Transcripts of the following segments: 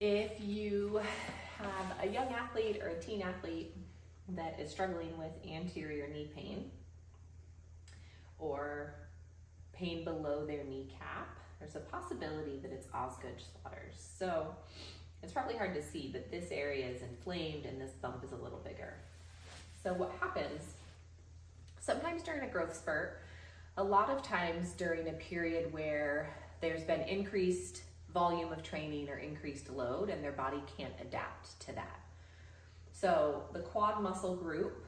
If you have a young athlete or a teen athlete that is struggling with anterior knee pain or pain below their kneecap, there's a possibility that it's Osgood-Schlatter. So it's probably hard to see, but this area is inflamed and this bump is a little bigger. So what happens, sometimes during a growth spurt, a lot of times during a period where there's been increased volume of training or increased load and their body can't adapt to that. So the quad muscle group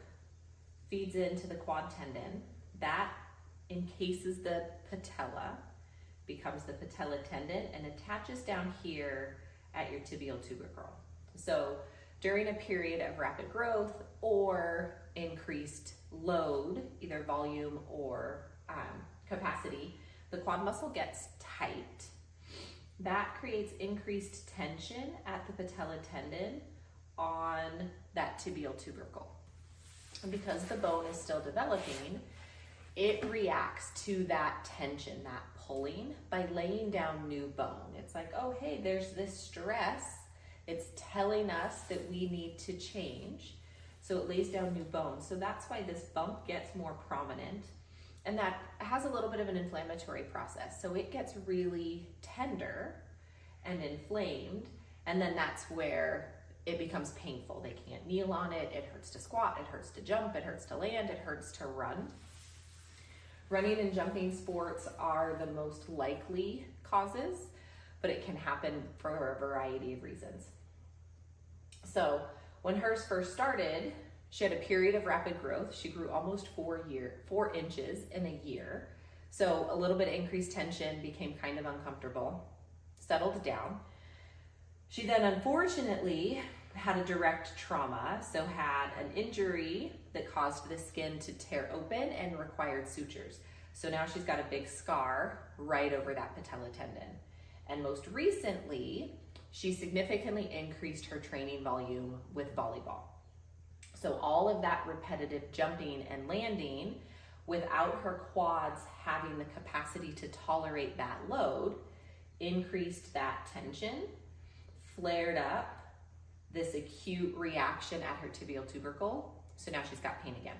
feeds into the quad tendon. That encases the patella, becomes the patella tendon, and attaches down here at your tibial tubercle. So during a period of rapid growth or increased load, either volume or capacity, the quad muscle gets tight. That creates increased tension at the patella tendon on that tibial tubercle. And because the bone is still developing, it reacts to that tension, that pulling, by laying down new bone. It's like, oh, hey, there's this stress. It's telling us that we need to change. So it lays down new bone. So that's why this bump gets more prominent. And that has a little bit of an inflammatory process. So it gets really tender and inflamed. And then that's where it becomes painful. They can't kneel on it. It hurts to squat. It hurts to jump. It hurts to land. It hurts to run. Running and jumping sports are the most likely causes, but it can happen for a variety of reasons. So when hers first started, she had a period of rapid growth. She grew almost 4 inches in a year. So a little bit of increased tension, became kind of uncomfortable, settled down. She then unfortunately had a direct trauma, so had an injury that caused the skin to tear open and required sutures. So now she's got a big scar right over that patella tendon. And most recently, she significantly increased her training volume with volleyball. So all of that repetitive jumping and landing without her quads having the capacity to tolerate that load increased that tension, flared up this acute reaction at her tibial tubercle. So now she's got pain again.